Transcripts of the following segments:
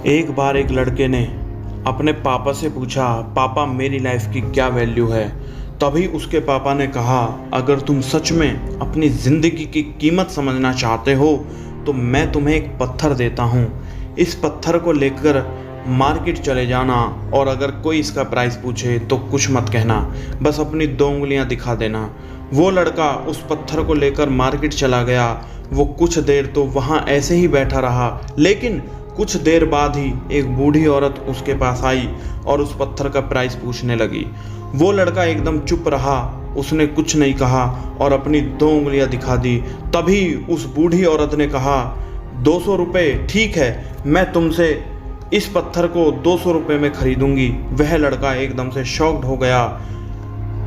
एक बार एक लड़के ने अपने पापा से पूछा, पापा मेरी लाइफ की क्या वैल्यू है। तभी उसके पापा ने कहा, अगर तुम सच में अपनी ज़िंदगी की कीमत समझना चाहते हो तो मैं तुम्हें एक पत्थर देता हूँ। इस पत्थर को लेकर मार्केट चले जाना और अगर कोई इसका प्राइस पूछे तो कुछ मत कहना, बस अपनी 2 उंगलियां दिखा देना। वो लड़का उस पत्थर को लेकर मार्केट चला गया। वो कुछ देर तो वहाँ ऐसे ही बैठा रहा, लेकिन कुछ देर बाद ही एक बूढ़ी औरत उसके पास आई और उस पत्थर का प्राइस पूछने लगी। वो लड़का एकदम चुप रहा, उसने कुछ नहीं कहा और अपनी 2 उंगलियां दिखा दी। तभी उस बूढ़ी औरत ने कहा, 200 रुपये ठीक है, मैं तुमसे इस पत्थर को 200 रुपये में खरीदूंगी। वह लड़का एकदम से शॉक्ड हो गया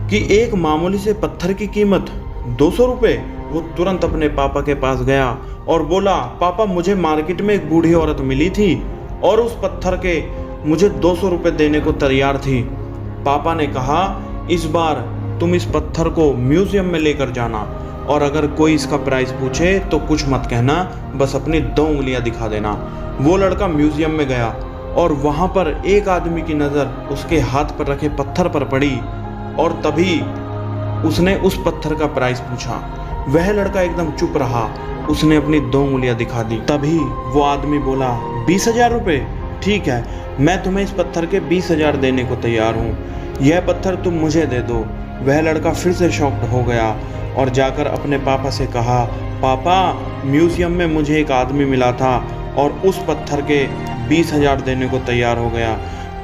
कि एक मामूली से पत्थर की कीमत 200 रुपये। वो तुरंत अपने पापा के पास गया और बोला, पापा मुझे मार्केट में एक बूढ़ी औरत मिली थी और उस पत्थर के मुझे 200 रुपये देने को तैयार थी। पापा ने कहा, इस बार तुम इस पत्थर को म्यूजियम में लेकर जाना और अगर कोई इसका प्राइस पूछे तो कुछ मत कहना, बस अपनी 2 उंगलियां दिखा देना। वो लड़का म्यूजियम में गया और वहाँ पर एक आदमी की नज़र उसके हाथ पर रखे पत्थर पर पड़ी और तभी उसने उस पत्थर का प्राइस पूछा। वह लड़का एकदम चुप रहा, उसने अपनी 2 उंगलियां दिखा दी। तभी वो आदमी बोला, 20,000 रुपये ठीक है, मैं तुम्हें इस पत्थर के 20,000 देने को तैयार हूँ, यह पत्थर तुम मुझे दे दो। वह लड़का फिर से शॉक्ड हो गया और जाकर अपने पापा से कहा, पापा म्यूजियम में मुझे एक आदमी मिला था और उस पत्थर के 20,000 देने को तैयार हो गया।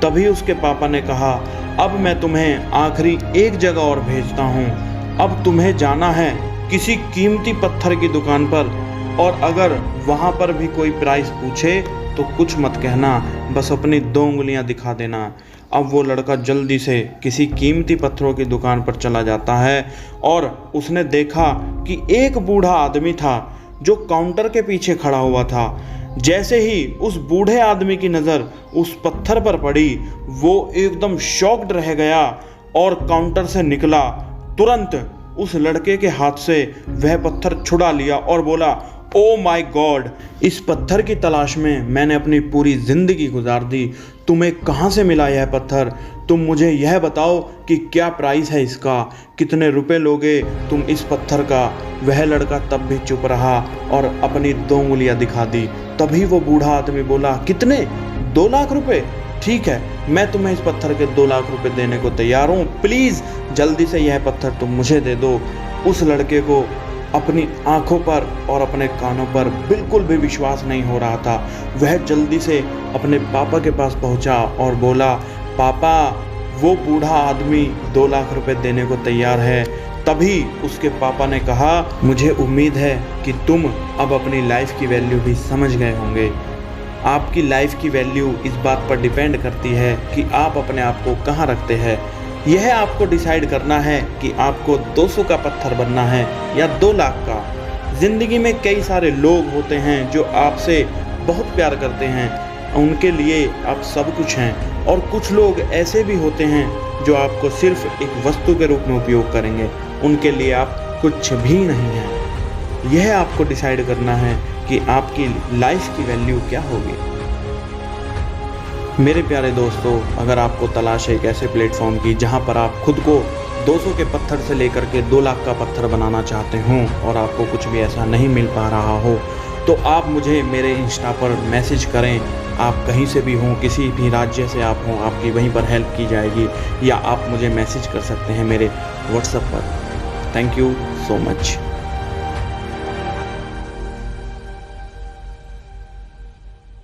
तभी उसके पापा ने कहा, अब मैं तुम्हें आखिरी एक जगह और भेजता हूँ। अब तुम्हें जाना है किसी कीमती पत्थर की दुकान पर और अगर वहाँ पर भी कोई प्राइस पूछे तो कुछ मत कहना, बस अपनी 2 उंगलियां दिखा देना। अब वो लड़का जल्दी से किसी कीमती पत्थरों की दुकान पर चला जाता है और उसने देखा कि एक बूढ़ा आदमी था जो काउंटर के पीछे खड़ा हुआ था। जैसे ही उस बूढ़े आदमी की नज़र उस पत्थर पर पड़ी, वो एकदम शॉक्ड रह गया और काउंटर से निकला। तुरंत उस लड़के के हाथ से वह पत्थर छुड़ा लिया और बोला, ओ माय गॉड, इस पत्थर की तलाश में मैंने अपनी पूरी ज़िंदगी गुजार दी। तुम्हें कहाँ से मिला यह पत्थर? तुम मुझे यह बताओ कि क्या प्राइस है इसका, कितने रुपए लोगे तुम इस पत्थर का? वह लड़का तब भी चुप रहा और अपनी 2 उंगलियां दिखा दी। तभी वो बूढ़ा आदमी बोला, कितने? 2 लाख रुपए ठीक है, मैं तुम्हें इस पत्थर के 2 लाख रुपए देने को तैयार हूँ, प्लीज़ जल्दी से यह पत्थर तुम मुझे दे दो। उस लड़के को अपनी आंखों पर और अपने कानों पर बिल्कुल भी विश्वास नहीं हो रहा था। वह जल्दी से अपने पापा के पास पहुंचा और बोला, पापा वो बूढ़ा आदमी 2 लाख रुपए देने को तैयार है। तभी उसके पापा ने कहा, मुझे उम्मीद है कि तुम अब अपनी लाइफ की वैल्यू भी समझ गए होंगे। आपकी लाइफ की वैल्यू इस बात पर डिपेंड करती है कि आप अपने आप को कहाँ रखते हैं। यह आपको डिसाइड करना है कि आपको 200 का पत्थर बनना है या 2 लाख का। ज़िंदगी में कई सारे लोग होते हैं जो आपसे बहुत प्यार करते हैं, उनके लिए आप सब कुछ हैं, और कुछ लोग ऐसे भी होते हैं जो आपको सिर्फ एक वस्तु के रूप में उपयोग करेंगे, उनके लिए आप कुछ भी नहीं हैं। यह आपको डिसाइड करना है कि आपकी लाइफ की वैल्यू क्या होगी। मेरे प्यारे दोस्तों, अगर आपको तलाश है एक ऐसे प्लेटफॉर्म की जहां पर आप खुद को 200 के पत्थर से लेकर के 2 लाख का पत्थर बनाना चाहते हों और आपको कुछ भी ऐसा नहीं मिल पा रहा हो, तो आप मुझे मेरे इंस्टा पर मैसेज करें। आप कहीं से भी हों, किसी भी राज्य से आप हों, आपकी वहीं पर हेल्प की जाएगी, या आप मुझे मैसेज कर सकते हैं मेरे व्हाट्सएप पर। Thank you so much.